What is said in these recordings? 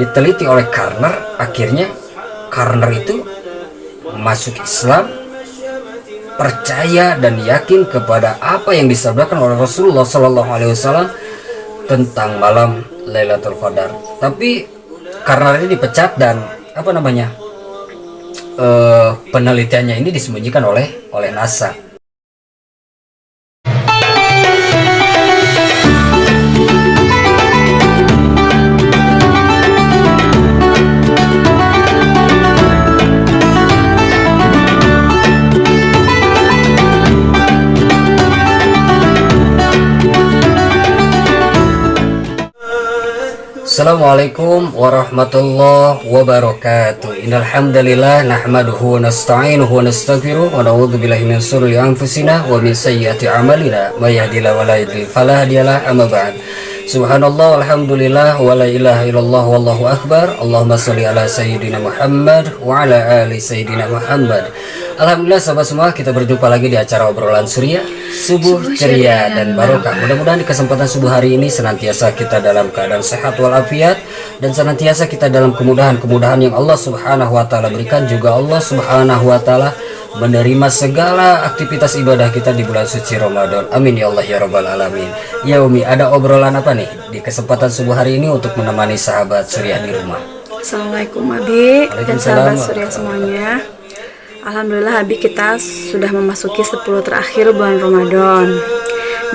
diteliti oleh Karner, akhirnya Karner itu masuk Islam, percaya dan yakin kepada apa yang disabdakan oleh Rasulullah Shallallahu Alaihi Wasallam tentang malam Lailatul Qadar. Tapi karena ini dipecat dan penelitiannya ini disembunyikan oleh NASA. Assalamualaikum warahmatullahi wabarakatuh. Innal hamdalillah nahmaduhu wa nasta'inuhu wa nastaghfiruh wa na'udzu billahi min shururi anfusina wa min sayyiati a'malina. May yahdihillahu fala mudilla lahu wa fala hadiya lahu. Amma ba'd. Subhanallah walhamdulillah wa la ilaha illallah wallahu akbar. Allahumma shalli ala sayyidina Muhammad wa ala ali sayyidina Muhammad. Alhamdulillah sahabat semua, kita berjumpa lagi di acara obrolan Surya, subuh ceria dan barokah. Mudah-mudahan di kesempatan subuh hari ini senantiasa kita dalam keadaan sehat walafiat dan senantiasa kita dalam kemudahan-kemudahan yang Allah Subhanahu wa taala berikan. Juga Allah Subhanahu wa taala menerima segala aktivitas ibadah kita di bulan suci Ramadan. Amin ya Allah ya rabbal alamin. Ya Umi, ada obrolan apa nih di kesempatan subuh hari ini untuk menemani sahabat Surya di rumah? Assalamualaikum Abi dan sahabat Surya semuanya. Alhamdulillah Abi, kita sudah memasuki 10 terakhir bulan Ramadan.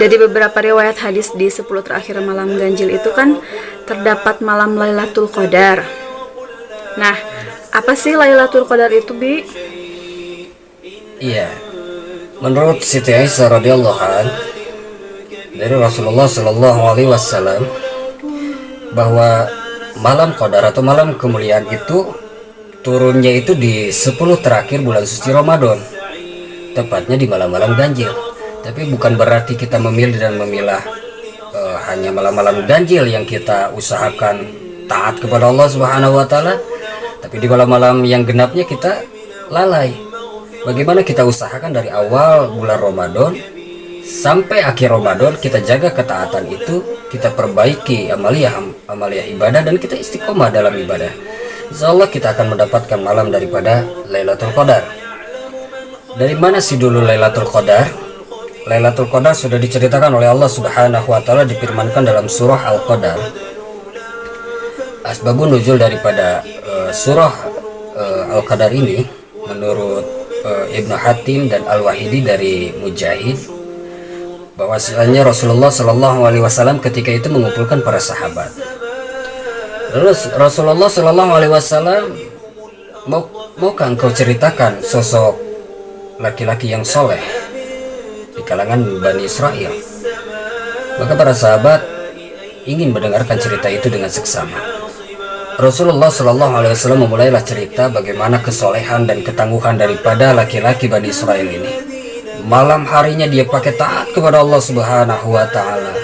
Dari beberapa riwayat hadis di 10 terakhir malam ganjil itu kan terdapat malam Lailatul Qadar. Nah, apa sih Lailatul Qadar itu, Bi? Iya, menurut Siti Aisyah radhiyallahu an dari Rasulullah Shallallahu Alaihi Wasallam bahwa malam Qadar atau malam kemuliaan itu turunnya itu di 10 terakhir bulan suci Ramadan, tepatnya di malam-malam ganjil. Tapi bukan berarti kita memilih dan memilah hanya malam-malam ganjil yang kita usahakan taat kepada Allah Subhanahu wa taala, tapi di malam-malam yang genapnya kita lalai. Bagaimana kita usahakan dari awal bulan Ramadan sampai akhir Ramadan, kita jaga ketaatan itu, kita perbaiki amaliyah ibadah dan kita istiqomah dalam ibadah. Insyaallah kita akan mendapatkan malam daripada Lailatul Qadar. Dari mana sih dulu Lailatul Qadar? Lailatul Qadar sudah diceritakan oleh Allah Subhanahu wa taala, difirmankan dalam surah Al-Qadar. Asbabun nuzul daripada surah Al-Qadar ini menurut Ibnu Hatim dan Al-Wahidi dari Mujahid, bahwasanya Rasulullah Shallallahu Alaihi Wasallam ketika itu mengumpulkan para sahabat. Lalu Rasulullah Shallallahu Alaihi Wasallam, maukah engkau ceritakan sosok laki-laki yang soleh di kalangan Bani Israel? Maka para sahabat ingin mendengarkan cerita itu dengan seksama. Rasulullah Shallallahu Alaihi Wasallam memulailah cerita bagaimana kesolehan dan ketangguhan daripada laki-laki Bani Israel ini. Malam harinya dia pakai taat kepada Allah Subhanahu wa taala.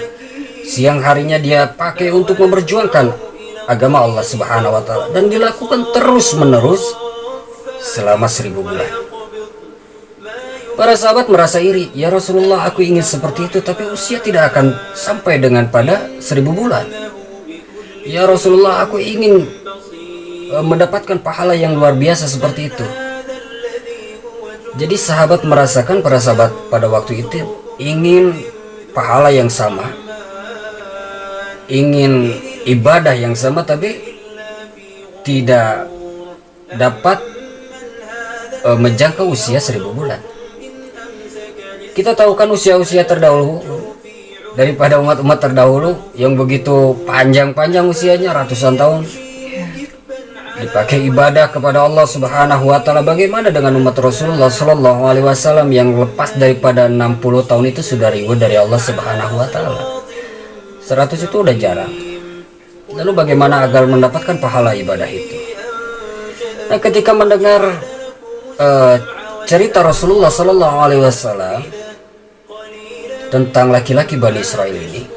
Siang harinya dia pakai untuk memperjuangkan agama Allah Subhanahu wa taala, dan dilakukan terus-menerus selama 1000 bulan. Para sahabat merasa iri, ya Rasulullah, aku ingin seperti itu, tapi usia tidak akan sampai dengan pada 1000 bulan. Ya Rasulullah, aku ingin mendapatkan pahala yang luar biasa seperti itu. Jadi sahabat merasakan, para sahabat pada waktu itu ingin pahala yang sama, ingin ibadah yang sama, tapi tidak dapat menjangkau usia 1000 bulan. Kita tahu kan usia-usia terdahulu daripada umat-umat terdahulu yang begitu panjang-panjang usianya, ratusan tahun dipakai ibadah kepada Allah Subhanahu wa taala. Bagaimana dengan umat Rasulullah Shallallahu Alaihi Wasallam yang lepas daripada 60 tahun itu sudah ridho dari Allah Subhanahu wa taala. 100 itu udah jarang. Lalu bagaimana agar mendapatkan pahala ibadah itu? Nah, ketika mendengar cerita Rasulullah Shallallahu Alaihi Wasallam tentang laki-laki Bani Israel ini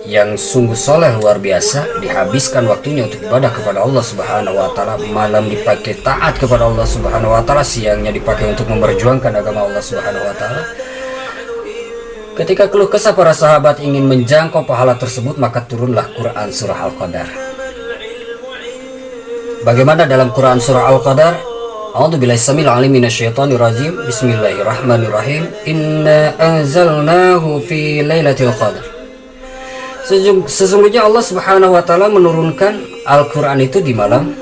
yang sungguh soleh luar biasa, dihabiskan waktunya untuk ibadah kepada Allah Subhanahu wa taala, malam dipakai taat kepada Allah Subhanahu wa taala, siangnya dipakai untuk memperjuangkan agama Allah Subhanahu wa taala. Ketika keluh kesah para sahabat ingin menjangkau pahala tersebut, maka turunlah Quran surah Al-Qadar. Bagaimana dalam Quran surah Al-Qadar? A'udzubillahi samil alim minasyaitonir rajim. Bismillahirrahmanirrahim. Inna anzalnahu fi lailatul qadar. Sesungguhnya Allah Subhanahu wa taala menurunkan Al-Qur'an itu di malam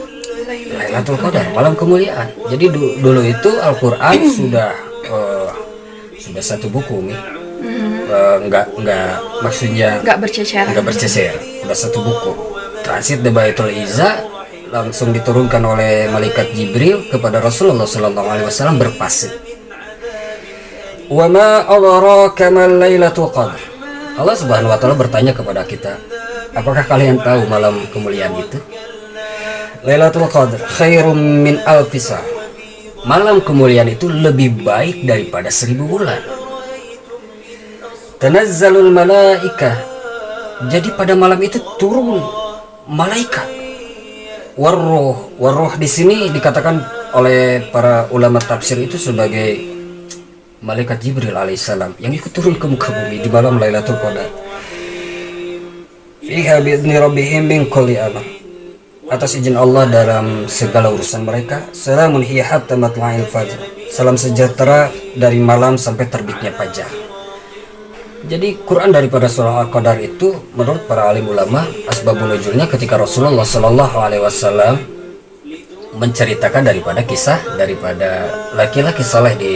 Lailatul Qadar, malam kemuliaan. Jadi dulu itu Al-Qur'an sudah satu buku nih. Enggak maksudnya Nggak bercecer. Udah satu buku. Transit di Baitul Izza langsung diturunkan oleh malaikat Jibril kepada Rasulullah sallallahu alaihi wasallam berpasih. Wa ma adraka mal lailatul qadar. Allah Subhanahu wa taala bertanya kepada kita, apakah kalian tahu malam kemuliaan itu? Lailatul Qadar khairum min alfi syahr. Malam kemuliaan itu lebih baik daripada 1000 bulan. Tanazzalul malaikah. Jadi pada malam itu turun malaikat. Warruh di sini dikatakan oleh para ulama tafsir itu sebagai malaikat Jibril alaihissalam yang ikut turun ke muka bumi di malam Lailatul Qadar. Fiha bi'idzni rabbihim min kulli amr. Atas izin Allah dalam segala urusan mereka. Salamun hiya hatta matla'il fajr. Salam sejahtera dari malam sampai terbitnya fajar. Jadi Quran daripada surah Al-Qadar itu menurut para alim ulama asbabun nuzulnya ketika Rasulullah sallallahu alaihi wasallam menceritakan daripada laki-laki saleh di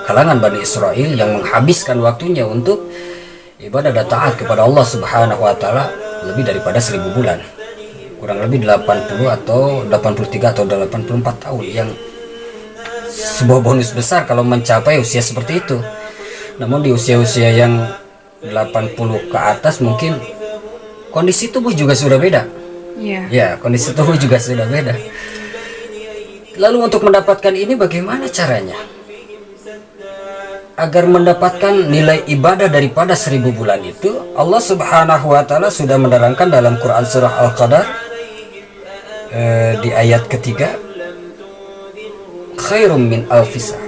kalangan Bani Israel yang menghabiskan waktunya untuk ibadah dan taat kepada Allah Subhanahu wa taala lebih daripada 1000 bulan. Kurang lebih 80 atau 83 atau 84 tahun, yang sebuah bonus besar kalau mencapai usia seperti itu. Namun di usia-usia yang 80 ke atas mungkin kondisi tubuh juga sudah beda. Ya, kondisi tubuh juga sudah beda. Lalu untuk mendapatkan ini bagaimana caranya? Agar mendapatkan nilai ibadah daripada 1000 bulan itu, Allah Subhanahu wa taala sudah menerangkan dalam Quran surah Al-Qadar di ayat ketiga, khairum min alfi syahr.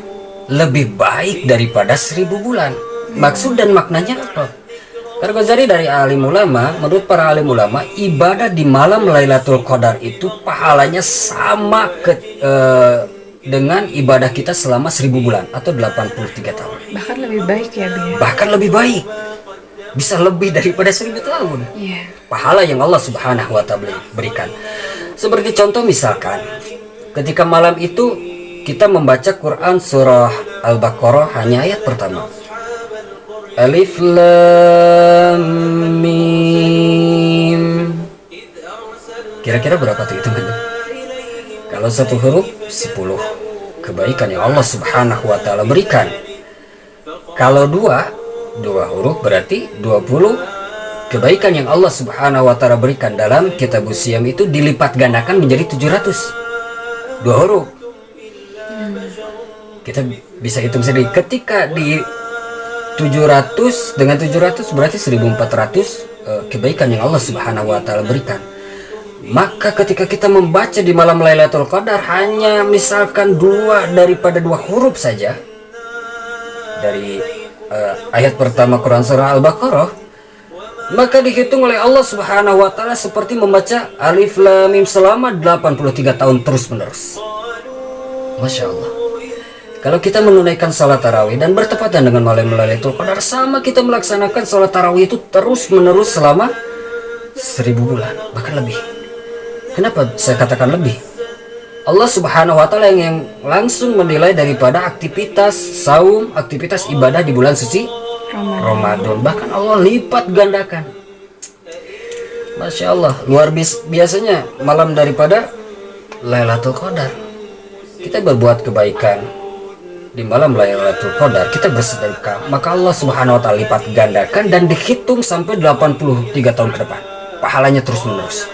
Lebih baik daripada 1000 bulan. Maksud dan maknanya apa? Al-Ghazali dari alim ulama, menurut para alim ulama, ibadah di malam Lailatul Qadar itu pahalanya sama dengan ibadah kita selama 1000 bulan atau 83 tahun. Bahkan lebih baik ya, Bi. Bahkan lebih baik. Bisa lebih daripada 1000 tahun. Pahala yang Allah Subhanahu wa taala berikan. Seperti contoh misalkan, ketika malam itu kita membaca Quran surah Al-Baqarah hanya ayat pertama. Alif Lam Mim. Kira-kira berapa tuh hitungannya? Kalau satu huruf 10 kebaikan yang Allah Subhanahu wa taala berikan. Kalau dua huruf berarti 20 kebaikan yang Allah Subhanahu wa taala berikan. Dalam kitab Usyam itu dilipat gandakan menjadi 700. 2 huruf. Kita bisa hitung sendiri, ketika di 700 dengan 700 berarti 1400 kebaikan yang Allah Subhanahu wa taala berikan. Maka ketika kita membaca di malam Lailatul Qadar hanya misalkan daripada 2 huruf saja dari ayat pertama Quran surah Al-Baqarah, maka dihitung oleh Allah Subhanahu wa taala seperti membaca Alif Lam Mim selama 83 tahun terus menerus. Masya Allah. Kalau kita menunaikan salat tarawih dan bertepatan dengan malam Lailatul Qadar, sama kita melaksanakan salat tarawih itu terus menerus selama 1000 bulan, bahkan lebih. Kenapa saya katakan lebih? Allah Subhanahu wa taala yang langsung menilai daripada aktivitas saum, aktivitas ibadah di bulan suci Ramadan. Bahkan Allah lipat gandakan. Masya Allah, luar biasanya malam daripada Lailatul Qadar. Kita berbuat kebaikan di malam Lailatul Qadar, kita bersedekah, maka Allah Subhanahu wa taala lipat gandakan dan dihitung sampai 83 tahun ke depan. Pahalanya terus menerus.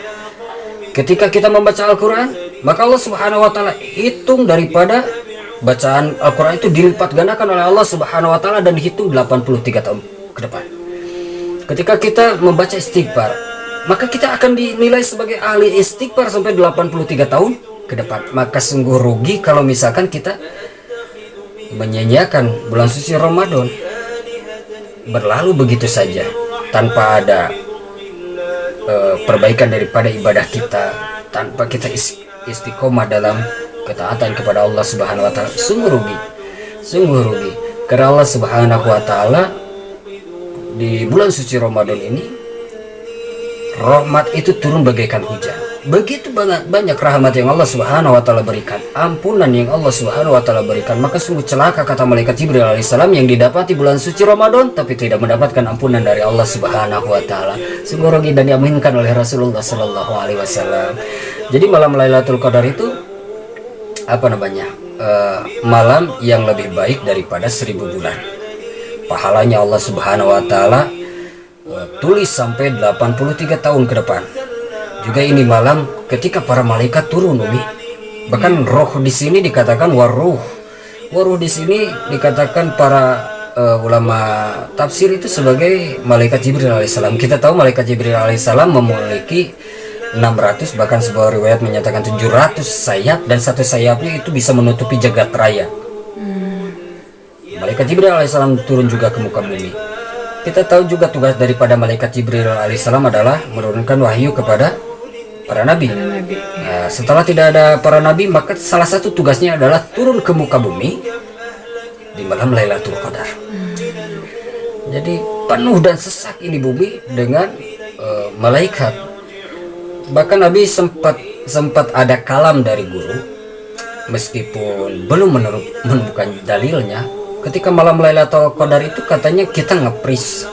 Ketika kita membaca Al-Qur'an, maka Allah Subhanahu wa taala hitung daripada bacaan Al-Qur'an itu dilipat gandakan oleh Allah Subhanahu wa taala dan dihitung 83 tahun ke depan. Ketika kita membaca istighfar, maka kita akan dinilai sebagai ahli istighfar sampai 83 tahun ke depan. Maka sungguh rugi kalau misalkan kita menyanyiakan bulan suci Ramadan berlalu begitu saja tanpa ada perbaikan daripada ibadah kita, tanpa kita istiqomah dalam ketaatan kepada Allah Subhanahu wa taala, sungguh rugi. Sungguh rugi. Karena Allah Subhanahu wa taala di bulan suci Ramadan ini rahmat itu turun bagaikan hujan. Begitu banyak rahmat yang Allah Subhanahu wa taala berikan, ampunan yang Allah Subhanahu wa taala berikan. Maka sungguh celaka, kata malaikat Jibril alaihissalam, yang didapati bulan suci Ramadan tapi tidak mendapatkan ampunan dari Allah Subhanahu wa taala. Sungguh rugi, dan diaminkan oleh Rasulullah sallallahu alaihi wasallam. Jadi malam Lailatul Qadar itu malam yang lebih baik daripada 1000 bulan. Pahalanya Allah Subhanahu wa taala tulis sampai 83 tahun ke depan. Juga ini malam ketika para malaikat turun, Umi. Bahkan roh di sini dikatakan waruh. Waruh di sini dikatakan para ulama tafsir itu sebagai malaikat Jibril alaihissalam. Kita tahu malaikat Jibril alaihissalam memiliki 600, bahkan sebuah riwayat menyatakan 700 sayap, dan satu sayapnya itu bisa menutupi jagat raya. Malaikat Jibril alaihissalam turun juga ke muka bumi. Kita tahu juga tugas daripada malaikat Jibril alaihissalam adalah menurunkan wahyu kepada para nabi. Nah, setelah tidak ada para nabi, maka salah satu tugasnya adalah turun ke muka bumi di malam Lailatul Qadar. Jadi penuh dan sesak ini bumi dengan malaikat. Bahkan Nabi sempat ada kalam dari guru, meskipun belum menemukan dalilnya. Ketika malam Lailatul Qadar itu katanya kita ngepris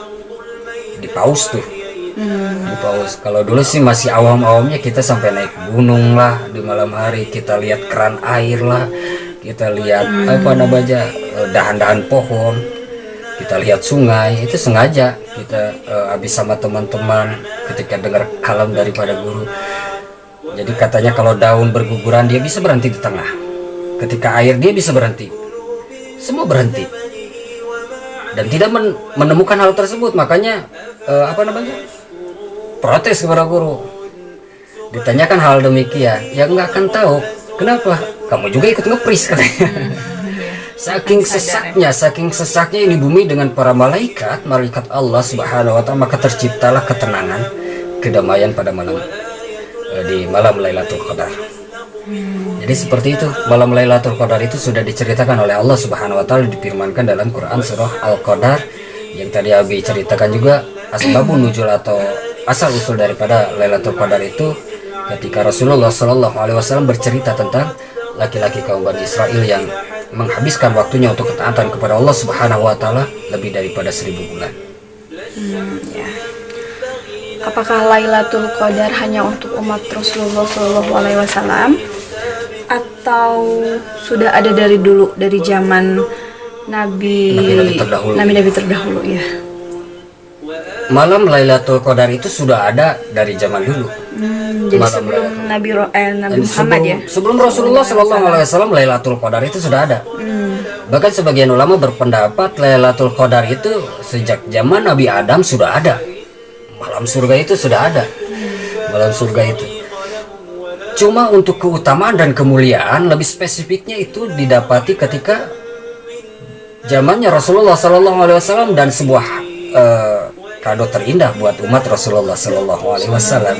di paus tuh. Di paus. Kalau dulu sih masih awam-awamnya, kita sampai naik gunung lah di malam hari, kita lihat keran air lah, kita lihat dahan-dahan pohon, kita lihat sungai. Itu sengaja kita habis sama teman-teman ketika dengar kalam daripada guru. Jadi katanya kalau daun berguguran dia bisa berhenti di tengah, ketika air dia bisa berhenti, semua berhenti, dan tidak menemukan hal tersebut. Makanya protes kepada guru. Ditanyakan hal demikian, ya nggak akan tahu. Kenapa? Kamu juga ikut ngepris, katanya. Saking sesaknya ini bumi dengan para malaikat Allah Subhanahu wa taala, maka terciptalah ketenangan, kedamaian pada di malam Lailatul Qadar. Jadi seperti itu, malam Lailatul Qadar itu sudah diceritakan oleh Allah Subhanahu wa taala, difirmankan dalam Quran surah Al-Qadar yang tadi Abi ceritakan juga. Asbabun nuzul atau asal usul daripada Lailatul Qadar itu ketika Rasulullah Shallallahu alaihi wasallam bercerita tentang laki-laki kaum Bani Israel yang menghabiskan waktunya untuk ketaatan kepada Allah Subhanahu wa taala lebih daripada 1000 bulan. Ya. Apakah Lailatul Qadar hanya untuk umat Rasulullah Shallallahu alaihi wasallam atau sudah ada dari dulu, dari zaman nabi-nabi terdahulu ya? Malam Lailatul Qadar itu sudah ada dari zaman dulu. Jadi sebelum Nabi Muhammad ya. Sebelum Rasulullah Sallallahu Alaihi Wasallam, Lailatul Qadar itu sudah ada. Bahkan sebagian ulama berpendapat Lailatul Qadar itu sejak zaman Nabi Adam sudah ada. Malam surga itu sudah ada. Malam surga itu. Cuma untuk keutamaan dan kemuliaan lebih spesifiknya itu didapati ketika zamannya Rasulullah Sallallahu Alaihi Wasallam, dan sebuah kado terindah buat umat Rasulullah Sallallahu Alaihi Wasallam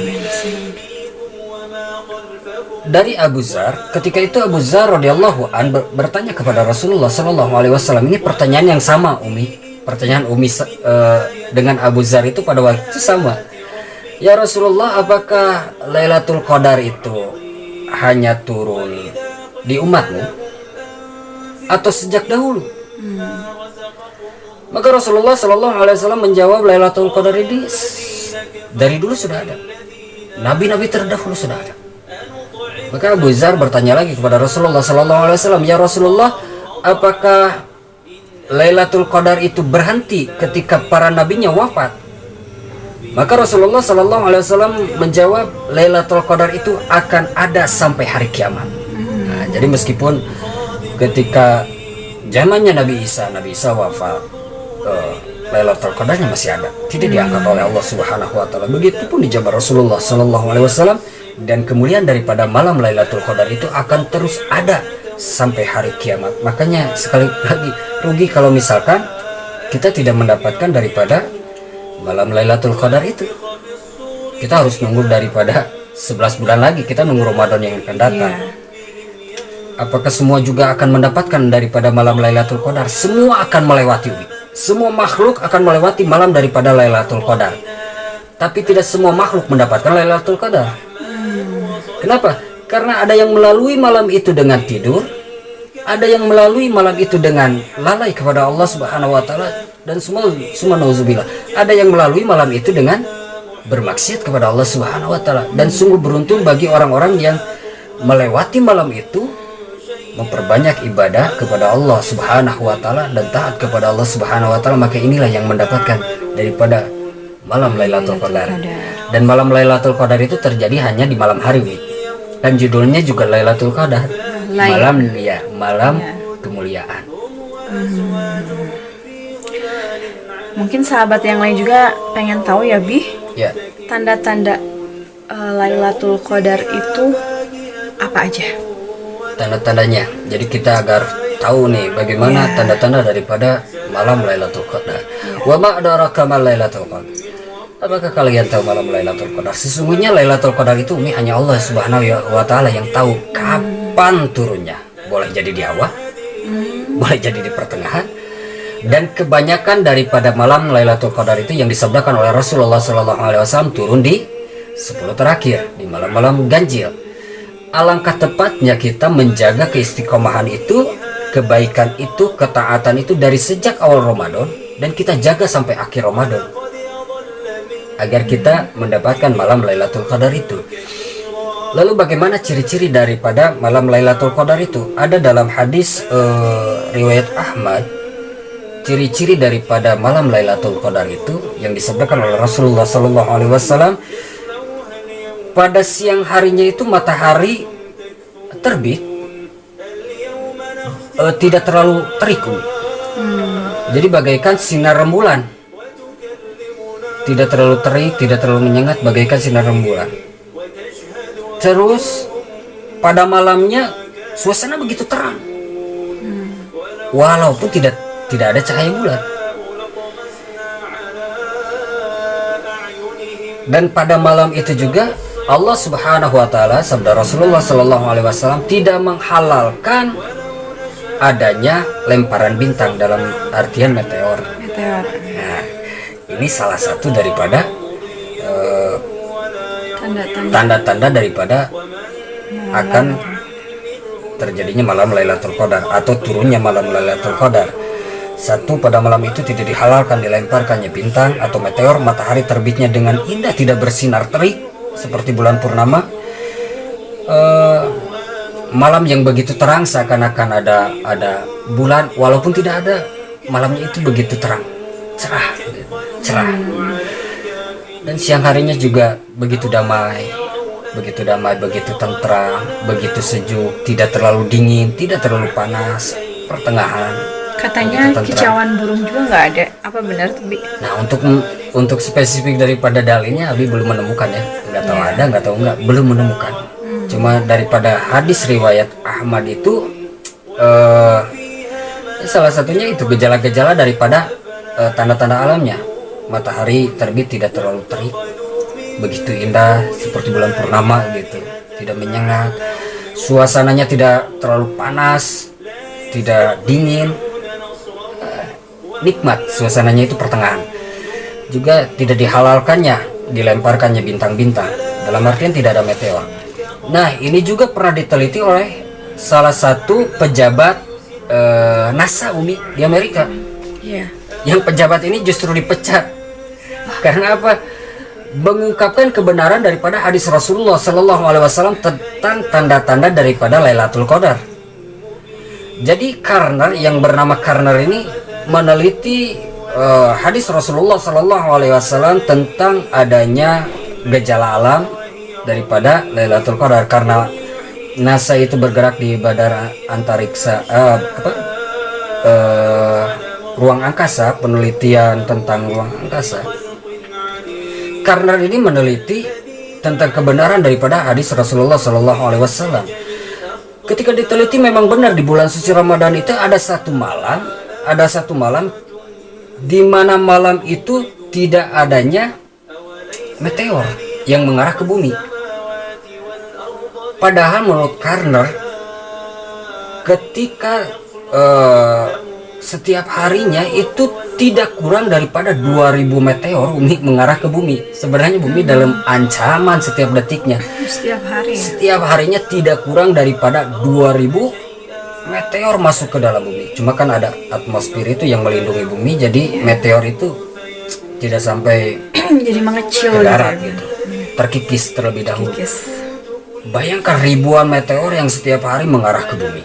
dari Abu Dzar. Ketika itu Abu Dzar radhiyallahu an bertanya kepada Rasulullah Sallallahu Alaihi Wasallam. Ini pertanyaan yang sama, Umi. Pertanyaan Umi dengan Abu Dzar itu pada waktu itu sama. Ya Rasulullah, apakah Lailatul Qadar itu hanya turun di umatmu atau sejak dahulu? Maka Rasulullah Shallallahu Alaihi Wasallam menjawab, Lailatul Qadar ini dari dulu sudah ada. Nabi-nabi terdahulu sudah ada. Maka Abu Dzar bertanya lagi kepada Rasulullah Shallallahu Alaihi Wasallam, ya Rasulullah, apakah Lailatul Qadar itu berhenti ketika para nabinya wafat? Maka Rasulullah Shallallahu Alaihi Wasallam menjawab, Lailatul Qadar itu akan ada sampai hari kiamat. Nah, jadi meskipun ketika zamannya Nabi Isa wafat, Lailatul Qadarnya masih ada, tidak diangkat oleh Allah Subhanahu wa taala. Begitupun di zaman Rasulullah Sallallahu Alaihi Wasallam, dan kemuliaan daripada malam Lailatul Qadar itu akan terus ada sampai hari kiamat. Makanya sekali lagi rugi kalau misalkan kita tidak mendapatkan daripada malam Lailatul Qadar itu. Kita harus nunggu daripada 11 bulan lagi kita nunggu Ramadan yang akan datang. Iya. Apakah semua juga akan mendapatkan daripada malam Lailatul Qadar? Semua akan melewati, semua makhluk akan melewati malam daripada Lailatul Qadar. Tapi tidak semua makhluk mendapatkan Lailatul Qadar. Kenapa? Karena ada yang melalui malam itu dengan tidur, ada yang melalui malam itu dengan lalai kepada Allah Subhanahu wa taala, dan semua nauzubillah. Ada yang melalui malam itu dengan bermaksiat kepada Allah Subhanahu wa taala, dan sungguh beruntung bagi orang-orang yang melewati malam itu, memperbanyak ibadah kepada Allah Subhanahu wa taala dan taat kepada Allah Subhanahu wa taala, maka inilah yang mendapatkan daripada malam Lailatul Qadar. Dan malam Lailatul Qadar itu terjadi hanya di malam hari, Wi. Dan judulnya juga Lailatul Qadar. Malam kemuliaan. Mungkin sahabat yang lain juga pengen tahu ya, Bi. Ya. Tanda-tanda Lailatul Qadar itu apa aja? Tanda-tandanya. Jadi kita agar tahu nih bagaimana tanda-tanda daripada malam Lailatul Qadar. Wa ma adraka ma Lailatul Qadar. Apakah kalian tahu malam Lailatul Qadar? Sesungguhnya Lailatul Qadar itu hanya Allah Subhanahu wa taala yang tahu kapan turunnya. Boleh jadi di awal, boleh jadi di pertengahan. Dan kebanyakan daripada malam Lailatul Qadar itu yang disabdakan oleh Rasulullah SAW turun di 10 terakhir, di malam-malam ganjil. Alangkah tepatnya kita menjaga keistiqomahan itu, kebaikan itu, ketaatan itu dari sejak awal Ramadan, dan kita jaga sampai akhir Ramadan agar kita mendapatkan malam Lailatul Qadar itu. Lalu bagaimana ciri-ciri daripada malam Lailatul Qadar itu? Ada dalam hadis riwayat Ahmad, ciri-ciri daripada malam Lailatul Qadar itu yang disabdakan oleh Rasulullah SAW. Pada siang harinya itu matahari terbit, tidak terlalu terik, jadi bagaikan sinar rembulan, tidak terlalu terik, tidak terlalu menyengat, bagaikan sinar rembulan. Terus pada malamnya suasana begitu terang, walaupun tidak ada cahaya bulan. Dan pada malam itu juga Allah Subhanahu wa taala, sabda Rasulullah sallallahu alaihi wasallam, tidak menghalalkan adanya lemparan bintang dalam artian meteor. Nah, ini salah satu daripada tanda-tanda daripada akan terjadinya malam Lailatul Qadar atau turunnya malam Lailatul Qadar. Satu, pada malam itu tidak dihalalkan dilemparkannya bintang atau meteor. Matahari terbitnya dengan indah, tidak bersinar terik seperti bulan purnama. Malam yang begitu terang seakan-akan ada bulan, walaupun tidak ada. Malamnya itu begitu terang, cerah. Dan siang harinya juga begitu damai, begitu tentram, begitu sejuk, tidak terlalu dingin, tidak terlalu panas, pertengahan. Katanya kicauan burung juga nggak ada, apa benar tuh, Bi? Nah, untuk spesifik daripada dalilnya Abi belum menemukan ya, nggak tahu ada, nggak tahu nggak, belum menemukan. Cuma daripada hadis riwayat Ahmad itu salah satunya itu gejala-gejala daripada tanda-tanda alamnya. Matahari terbit tidak terlalu terik, begitu indah seperti bulan purnama gitu, tidak menyengat. Suasananya tidak terlalu panas, tidak dingin, nikmat suasananya itu pertengahan. Juga tidak dihalalkannya dilemparkannya bintang-bintang, dalam artian tidak ada meteor. Nah, ini juga pernah diteliti oleh salah satu pejabat NASA di Amerika. Yang pejabat ini justru dipecat karena apa? Mengungkapkan kebenaran daripada hadis Rasulullah SAW tentang tanda-tanda daripada Lailatul Qadar. Jadi Karner, yang bernama Karner ini meneliti hadis Rasulullah SAW tentang adanya gejala alam daripada Lailatul Qadar, karena NASA itu bergerak di badan antariksa ruang angkasa, penelitian tentang ruang angkasa. Karena ini meneliti tentang kebenaran daripada hadis Rasulullah SAW. Ketika diteliti memang benar di bulan suci Ramadan itu ada satu malam di mana malam itu tidak adanya meteor yang mengarah ke bumi. Padahal menurut Karner, ketika setiap harinya itu tidak kurang daripada 2000 meteor Umi mengarah ke bumi. Sebenarnya bumi dalam ancaman setiap detiknya. Setiap hari. Setiap harinya tidak kurang daripada 2000 meteor masuk ke dalam bumi. Cuma kan ada atmosfer itu yang melindungi bumi, jadi meteor itu tidak sampai Jadi mengecil ke darat gitu. Terkikis terlebih dahulu. Bayangkan ribuan meteor yang setiap hari mengarah ke bumi.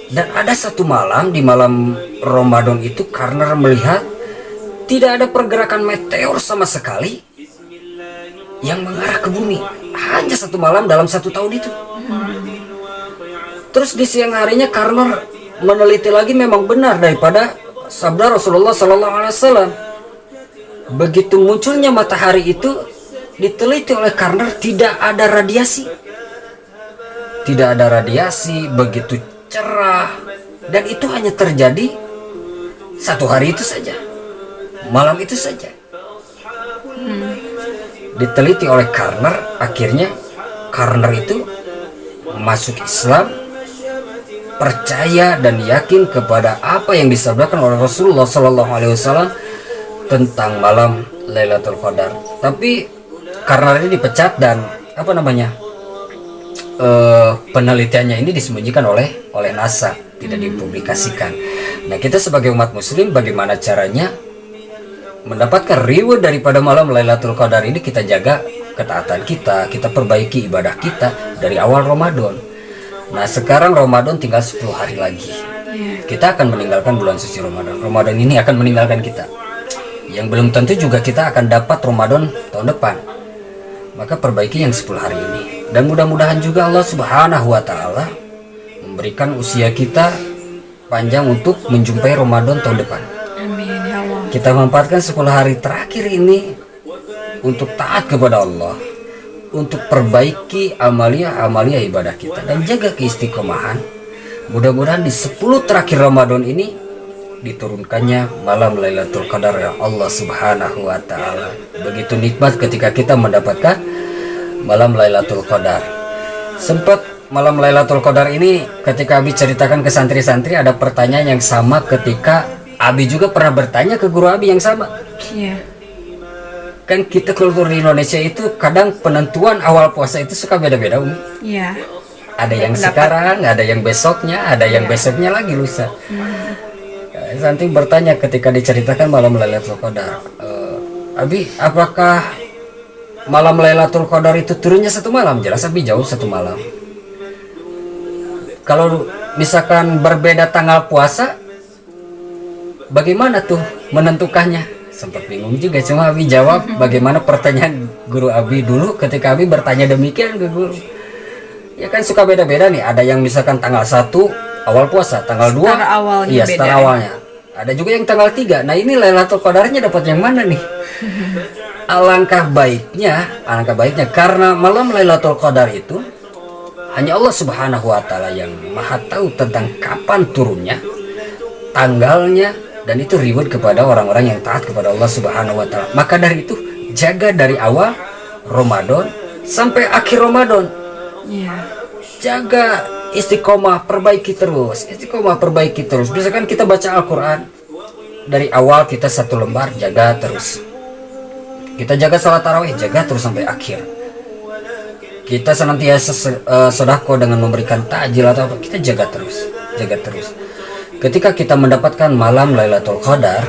Dan ada satu malam, di malam Ramadan itu, karena melihat tidak ada pergerakan meteor sama sekali yang mengarah ke bumi. Hanya satu malam dalam 1 tahun itu. Terus di siang harinya karena meneliti lagi, memang benar daripada sabda Rasulullah SAW. Begitu munculnya matahari itu diteliti oleh Karner, tidak ada radiasi. Tidak ada radiasi, begitu cerah, dan itu hanya terjadi 1 hari itu saja, malam itu saja. Diteliti oleh Karner, akhirnya Karner itu masuk Islam, percaya dan yakin kepada apa yang disabdakan oleh Rasulullah SAW tentang malam Lailatul Qadar. Tapi Karner ini dipecat dan penelitiannya ini disembunyikan oleh NASA, tidak dipublikasikan. Nah, kita sebagai umat muslim, bagaimana caranya mendapatkan reward daripada malam Lailatul Qadar ini? Kita jaga ketaatan kita perbaiki ibadah kita dari awal Ramadan. Nah, sekarang Ramadan tinggal 10 hari lagi. Kita akan meninggalkan bulan suci Ramadan. Ramadan ini akan meninggalkan kita. Yang belum tentu juga kita akan dapat Ramadan tahun depan. Maka perbaiki yang 10 hari ini. Dan mudah-mudahan juga Allah Subhanahu wa Ta'ala memberikan usia kita panjang untuk menjumpai Ramadan tahun depan. Amin ya Allah. Kita manfaatkan 10 hari terakhir ini untuk taat kepada Allah, untuk perbaiki amalia ibadah kita, dan jaga keistiqomahan. Mudah-mudahan di 10 terakhir Ramadan ini diturunkannya malam Lailatul Qadar ya Allah Subhanahu wa Ta'ala. Begitu nikmat ketika kita mendapatkan malam Lailatul Qadar. Sempat malam Lailatul Qadar ini ketika Abi ceritakan ke santri-santri, ada pertanyaan yang sama ketika Abi juga pernah bertanya ke guru Abi yang sama. Iya. Kan kita kultur di Indonesia itu kadang penentuan awal puasa itu suka beda-beda, Umi. Iya. Ada yang sekarang, ada yang besoknya, ada yang besoknya lagi lusa. Santri bertanya ketika diceritakan malam Lailatul Qadar, Abi, apakah malam Lailatul Qadar itu turunnya 1 malam? Jelas Abi jauh 1 malam. Kalau misalkan berbeda tanggal puasa, bagaimana tuh menentukannya? Sempat bingung juga, cuma Abi jawab bagaimana pertanyaan guru Abi dulu ketika Abi bertanya demikian ke guru. Ya kan suka beda-beda nih, ada yang misalkan tanggal 1 awal puasa, tanggal 2 iya start awalnya. Ada juga yang tanggal 3. Nah, ini Lailatul Qadarnya dapat yang mana nih? Alangkah baiknya karena malam Lailatul Qadar itu hanya Allah Subhanahu wa Ta'ala yang Maha tahu tentang kapan turunnya, tanggalnya, dan itu reward kepada orang-orang yang taat kepada Allah Subhanahu wa Ta'ala. Maka dari itu jaga dari awal Ramadan sampai akhir Ramadan. Jaga istiqomah, perbaiki terus. Misalkan kita baca Al-Quran dari awal, kita 1 lembar, jaga terus. Kita jaga salat tarawih, jaga terus sampai akhir. Kita senantiasa sedekah dengan memberikan takjil atau apa, kita jaga terus. Ketika kita mendapatkan malam Lailatul Qadar,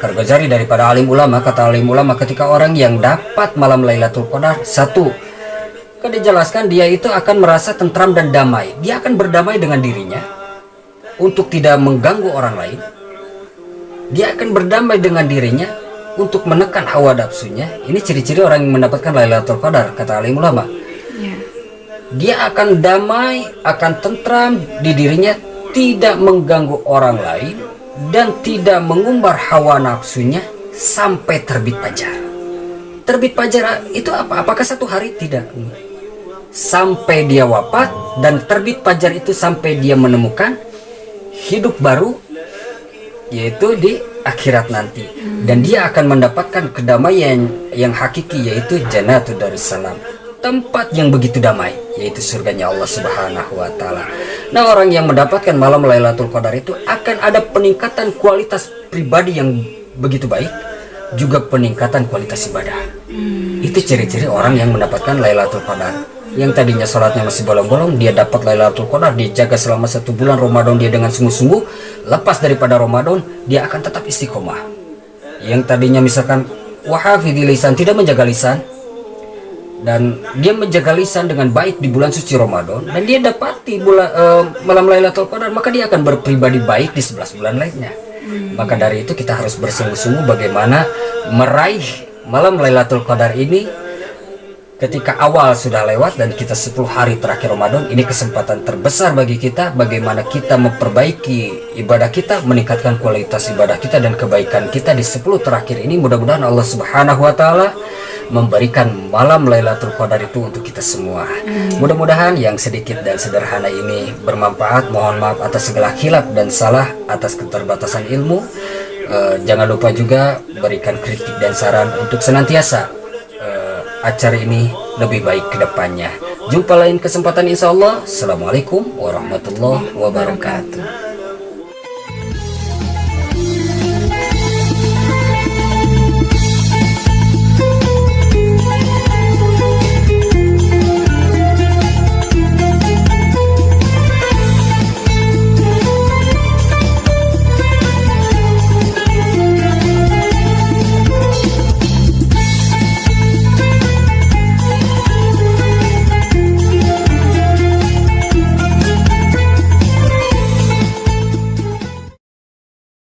Kargozari daripada alim ulama, kata alim ulama, ketika orang yang dapat malam Lailatul Qadar, 1, kan dijelaskan dia itu akan merasa tentram dan damai. Dia akan berdamai dengan dirinya untuk tidak mengganggu orang lain. Dia akan berdamai dengan dirinya untuk menekan hawa nafsunya. Ini ciri-ciri orang yang mendapatkan Lailatul Qadar, kata alim ulama. Dia akan damai, akan tentram di dirinya, tidak mengganggu orang lain, dan tidak mengumbar hawa nafsunya sampai terbit fajar. Terbit fajar itu apa? Apakah 1 hari? Tidak. Sampai dia wafat, dan terbit fajar itu sampai dia menemukan hidup baru, yaitu di akhirat nanti. Dan dia akan mendapatkan kedamaian yang hakiki, yaitu Jannatul Darussalam, tempat yang begitu damai. yaitu surganya Allah Subhanahu wa taala. Nah, orang yang mendapatkan malam Lailatul Qadar itu akan ada peningkatan kualitas pribadi yang begitu baik, juga peningkatan kualitas ibadah. Itu ciri-ciri orang yang mendapatkan Lailatul Qadar. Yang tadinya sholatnya masih bolong-bolong, dia dapat Lailatul Qadar, dia jaga selama 1 bulan Ramadan dia dengan sungguh-sungguh, lepas daripada Ramadan dia akan tetap istiqomah. Yang tadinya misalkan wahafidhi lisan, tidak menjaga lisan, dan dia menjaga lisan dengan baik di bulan suci Ramadan, dan dia dapati malam Lailatul Qadar, maka dia akan berpribadi baik di 11 bulan lainnya. Maka dari itu kita harus bersungguh-sungguh bagaimana meraih malam Lailatul Qadar ini. Ketika awal sudah lewat dan kita 10 hari terakhir Ramadan, ini kesempatan terbesar bagi kita bagaimana kita memperbaiki ibadah kita, meningkatkan kualitas ibadah kita dan kebaikan kita di 10 terakhir ini. Mudah-mudahan Allah Subhanahu wa taala memberikan malam Lailatul Qadar itu untuk kita semua. Mudah-mudahan yang sedikit dan sederhana ini bermanfaat. Mohon maaf atas segala khilaf dan salah atas keterbatasan ilmu. Jangan lupa juga berikan kritik dan saran untuk senantiasa acara ini lebih baik ke depannya. Jumpa lain kesempatan insya Allah. Assalamualaikum warahmatullahi wabarakatuh.